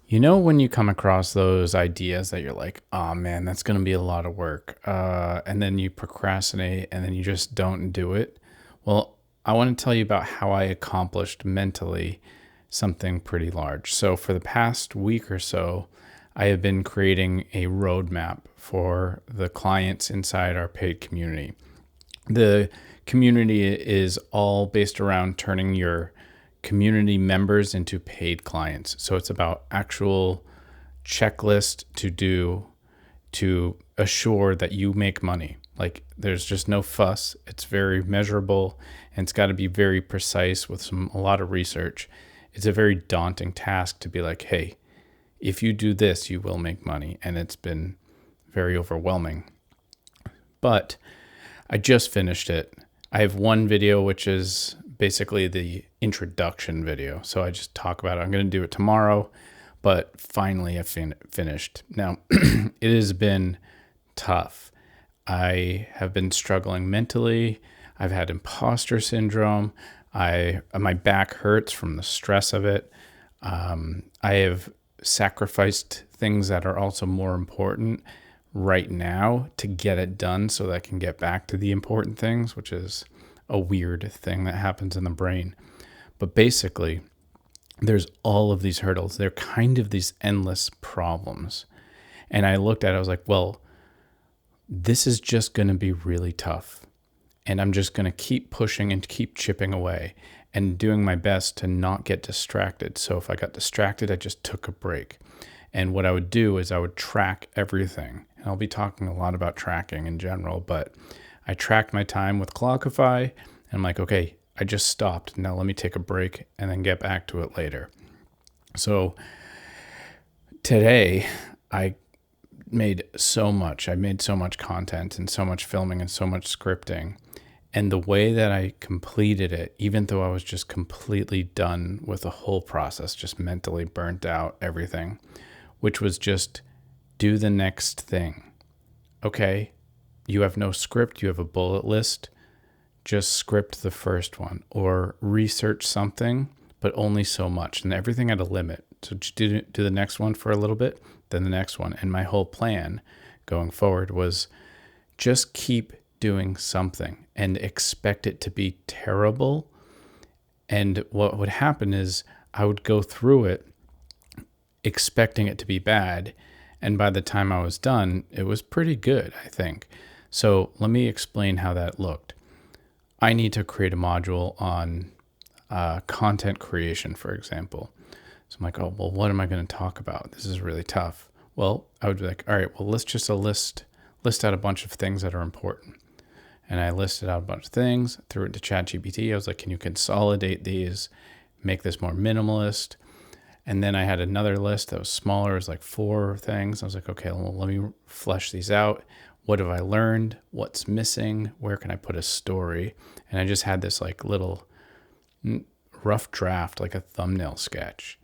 You know, when you come across those ideas that you're like, oh man, that's going to be a lot of work. And then you procrastinate and then you just don't do it. Well, I want to tell you about how I accomplished mentally something pretty large. So, for the past week or so, I have been creating a roadmap for the clients inside our paid community. The community is all based around turning your community members into paid clients. So it's about actual checklist to do to assure that you make money. Like there's just no fuss. It's very measurable and it's got to be very precise with a lot of research. It's a very daunting task to be like, hey, if you do this, you will make money. And it's been very overwhelming. But I just finished it. I have one video, which is basically the introduction video. So I just talk about it. I'm going to do it tomorrow, but finally I finished. Now, it has been tough. I have been struggling mentally. I've had imposter syndrome. My back hurts from the stress of it. I have sacrificed things that are also more important right now to get it done so that I can get back to the important things, which is a weird thing that happens in the brain. But basically, there's all of these hurdles. They're kind of these endless problems. And I looked at it, I was like, well, this is just going to be really tough. And I'm just going to keep pushing and keep chipping away and doing my best to not get distracted. So if I got distracted, I just took a break. And what I would do is I would track everything. And I'll be talking a lot about tracking in general, but I tracked my time with Clockify and I'm like, okay, I just stopped. Now let me take a break and then get back to it later. So today I made so much. I made so much content and so much filming and so much scripting. And the way that I completed it, even though I was just completely done with the whole process, just mentally burnt out, everything, which was just do the next thing. Okay, you have no script, you have a bullet list, just script the first one or research something, but only so much. And everything had a limit. So just do the next one for a little bit, then the next one. And my whole plan going forward was just keep doing something and expect it to be terrible. And what would happen is I would go through it expecting it to be bad. And by the time I was done, it was pretty good, I think. So let me explain how that looked. I need to create a module on content creation, for example. So I'm like, oh, well, what am I going to talk about? This is really tough. Well, I would be like, all right, well, let's just list out a bunch of things that are important. And I listed out a bunch of things, threw it to ChatGPT. I was like, can you consolidate these, make this more minimalist? And then I had another list that was smaller. It was like 4 things. I was like, okay, well, let me flesh these out. What have I learned? What's missing? Where can I put a story? And I just had this like little rough draft, like a thumbnail sketch.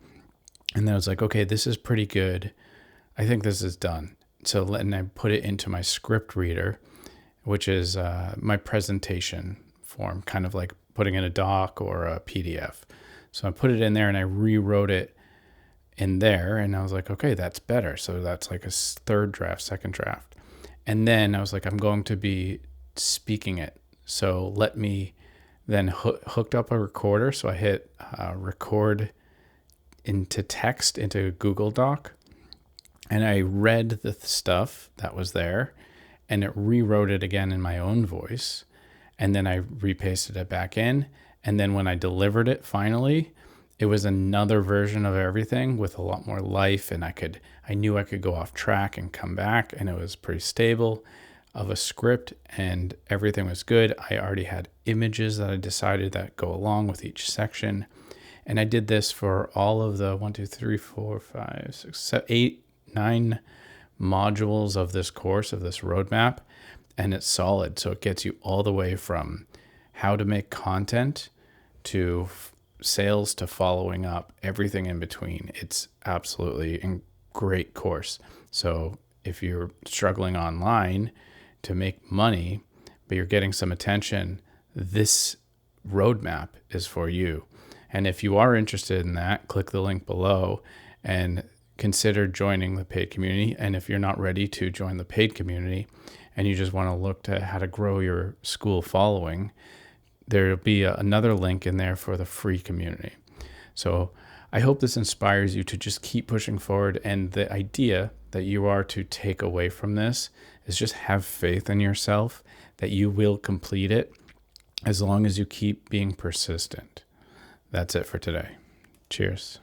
And then I was like, okay, this is pretty good. I think this is done. So then I put it into my script reader, which is my presentation form, kind of like putting in a doc or a PDF. So I put it in there and I rewrote it in there. And I was like, okay, that's better. So that's like a third draft, second draft. And then I was like, I'm going to be speaking it. So let me then hooked up a recorder. So I hit record into text into Google Doc. And I read the stuff that was there and it rewrote it again in my own voice. And then I repasted it back in. And then when I delivered it finally, it was another version of everything with a lot more life. And I knew I could go off track and come back. And it was pretty stable of a script and everything was good. I already had images that I decided that go along with each section. And I did this for all of the 1, 2, 3, 4, 5, 6, 7, 8, 9 modules of this course, of this roadmap, and it's solid. So it gets you all the way from how to make content to sales to following up, everything in between. It's absolutely a great course. So if you're struggling online to make money, but you're getting some attention, this roadmap is for you. And if you are interested in that, click the link below and consider joining the paid community. And if you're not ready to join the paid community and you just want to look to how to grow your school following, there'll be another link in there for the free community. So I hope this inspires you to just keep pushing forward. And the idea that you are to take away from this is just have faith in yourself that you will complete it as long as you keep being persistent. That's it for today. Cheers.